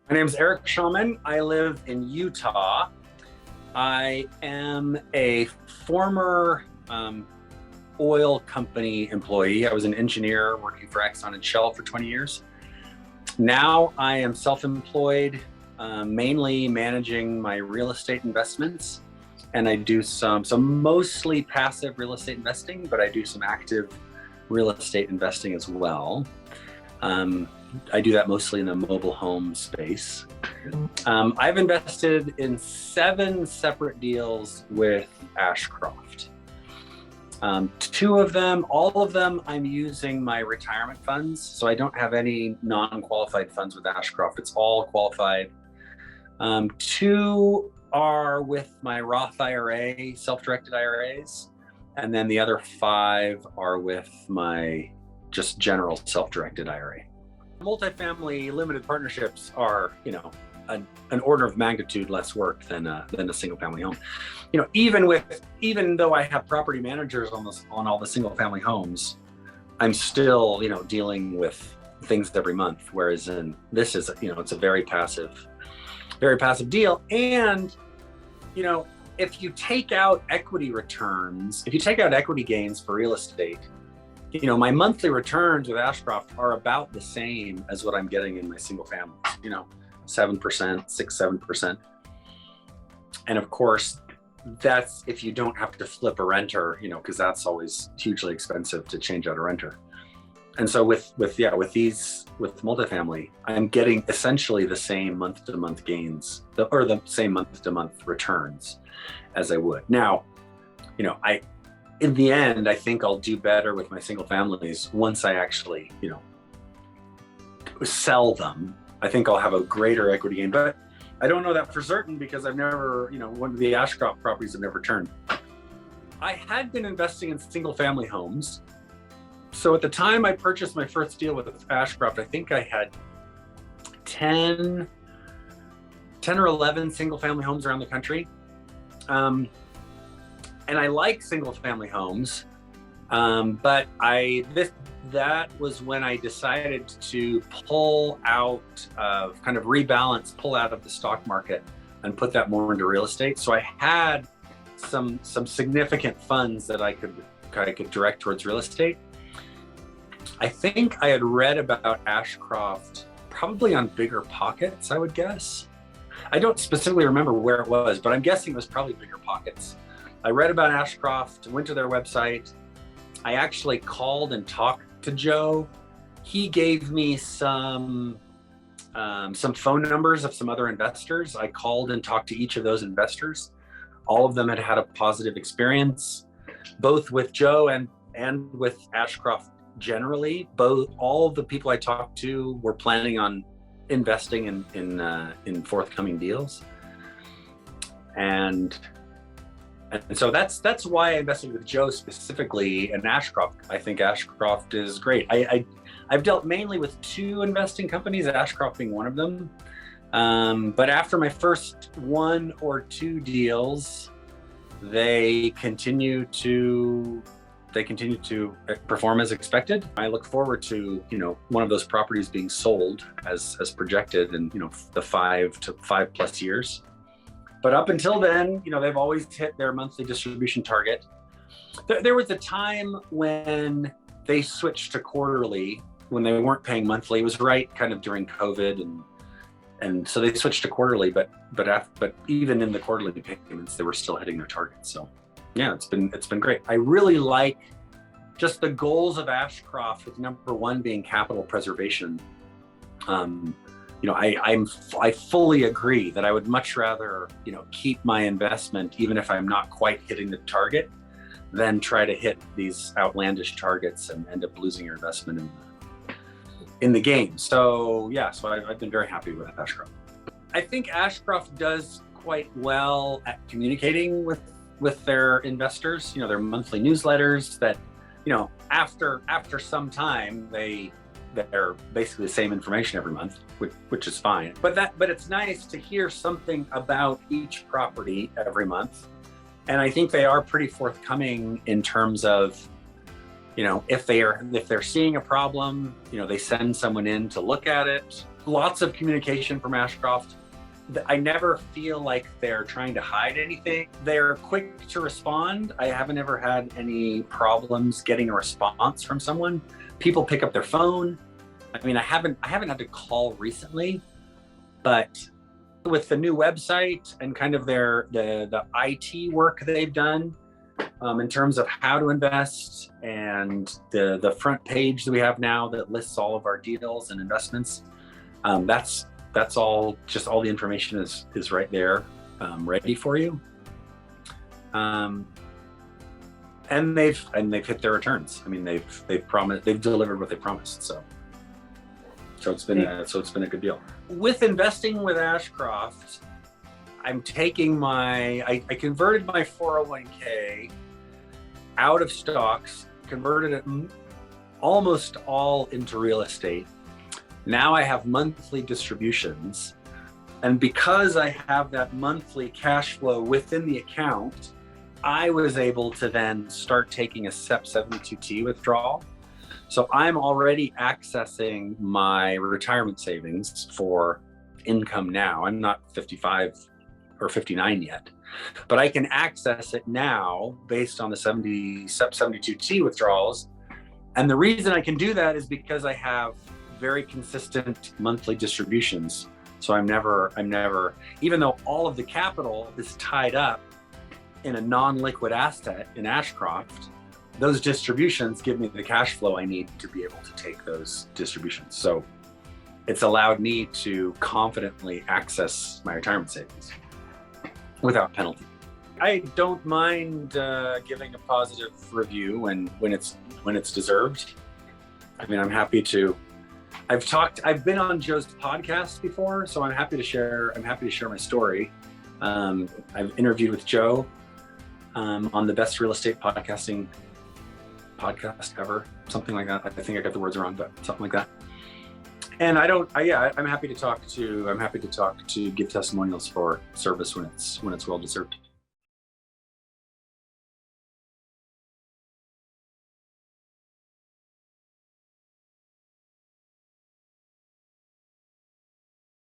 My name is Erik Schaumann. I live in Utah. I am a former oil company employee. I was an engineer working for Exxon and Shell for 20 years. Now I am self-employed, mainly managing my real estate investments. And I do some mostly passive real estate investing, but I do some active real estate investing as well. I do that mostly in the mobile home space. I've invested in 7 separate deals with Ashcroft. All of them, I'm using my retirement funds. So I don't have any non-qualified funds with Ashcroft. It's all qualified. 2 are with my Roth IRA, self-directed IRAs. And then the other 5 are with my just general self-directed IRA. Multifamily limited partnerships are, an order of magnitude less work than a single family home. Even though I have property managers on all the single family homes, I'm still, dealing with things every month. Whereas this is, it's a very passive deal. And, if you take out equity returns, if you take out equity gains for real estate, my monthly returns with Ashcroft are about the same as what I'm getting in my single family, 7%, 6-7%. And of course, that's if you don't have to flip a renter, because that's always hugely expensive to change out a renter. And so with multifamily, I'm getting essentially the same month-to-month gains, or the same month-to-month returns as I would. Now, in the end, I think I'll do better with my single families once I actually, sell them. I think I'll have a greater equity gain, but I don't know that for certain because I've never, one of the Ashcroft properties have never turned. I had been investing in single family homes. So at the time I purchased my first deal with Ashcroft, I think I had 10 or 11 single family homes around the country. And I like single family homes, but that was when I decided to pull out of pull out of the stock market and put that more into real estate. So I had some significant funds that I could direct towards real estate. I think I had read about Ashcroft probably on Bigger Pockets, I would guess. I don't specifically remember where it was, but I'm guessing it was probably Bigger Pockets. I read about Ashcroft, went to their website. I actually called and talked to Joe. He gave me some phone numbers of some other investors. I called and talked to each of those investors. All of them had had a positive experience, both with Joe and with Ashcroft generally. All of the people I talked to were planning on investing in forthcoming deals. And so that's why I invested with Joe specifically, and Ashcroft. I think Ashcroft is great. I've dealt mainly with 2 investing companies, Ashcroft being one of them. But after my first 1 or 2 deals, they continue to perform as expected. I look forward to one of those properties being sold as projected in the 5+ years. But up until then, they've always hit their monthly distribution target. There was a time when they switched to quarterly, when they weren't paying monthly. It was right kind of during COVID, and so they switched to quarterly. But even in the quarterly payments, they were still hitting their targets. So yeah, it's been great. I really like just the goals of Ashcroft, with number 1 being capital preservation. I fully agree that I would much rather, keep my investment, even if I'm not quite hitting the target, than try to hit these outlandish targets and end up losing your investment in the game. So yeah, I've been very happy with Ashcroft. I think Ashcroft does quite well at communicating with their investors, their monthly newsletters that, after some time, they're basically the same information every month, which is fine. But it's nice to hear something about each property every month. And I think they are pretty forthcoming in terms of, if they're seeing a problem, they send someone in to look at it. Lots of communication from Ashcroft. I never feel like they're trying to hide anything. They're quick to respond. I haven't ever had any problems getting a response from someone. People pick up their phone. I mean, I haven't had to call recently, but with the new website and kind of the IT work they've done in terms of how to invest, and the front page that we have now that lists all of our deals and investments, that's all, just all the information is right there, ready for you. And they've hit their returns. I mean, they've delivered what they promised. So it's been a good deal. With investing with Ashcroft, I'm taking I converted my 401k out of stocks, converted it almost all into real estate. Now I have monthly distributions. And because I have that monthly cash flow within the account, I was able to then start taking a SEP 72T withdrawal. So I'm already accessing my retirement savings for income now. I'm not 55 or 59 yet, but I can access it now based on the SEP 72T withdrawals. And the reason I can do that is because I have very consistent monthly distributions. So I'm never, even though all of the capital is tied up in a non-liquid asset in Ashcroft, those distributions give me the cash flow I need to be able to take those distributions. So it's allowed me to confidently access my retirement savings without penalty. I don't mind giving a positive review when it's deserved. I mean, I'm happy to. I've been on Joe's podcast before, so I'm happy to share my story. I've interviewed with Joe on the best real estate podcast ever, something like that. I think I got the words wrong, but something like that. And I'm happy to give testimonials for service when it's well deserved.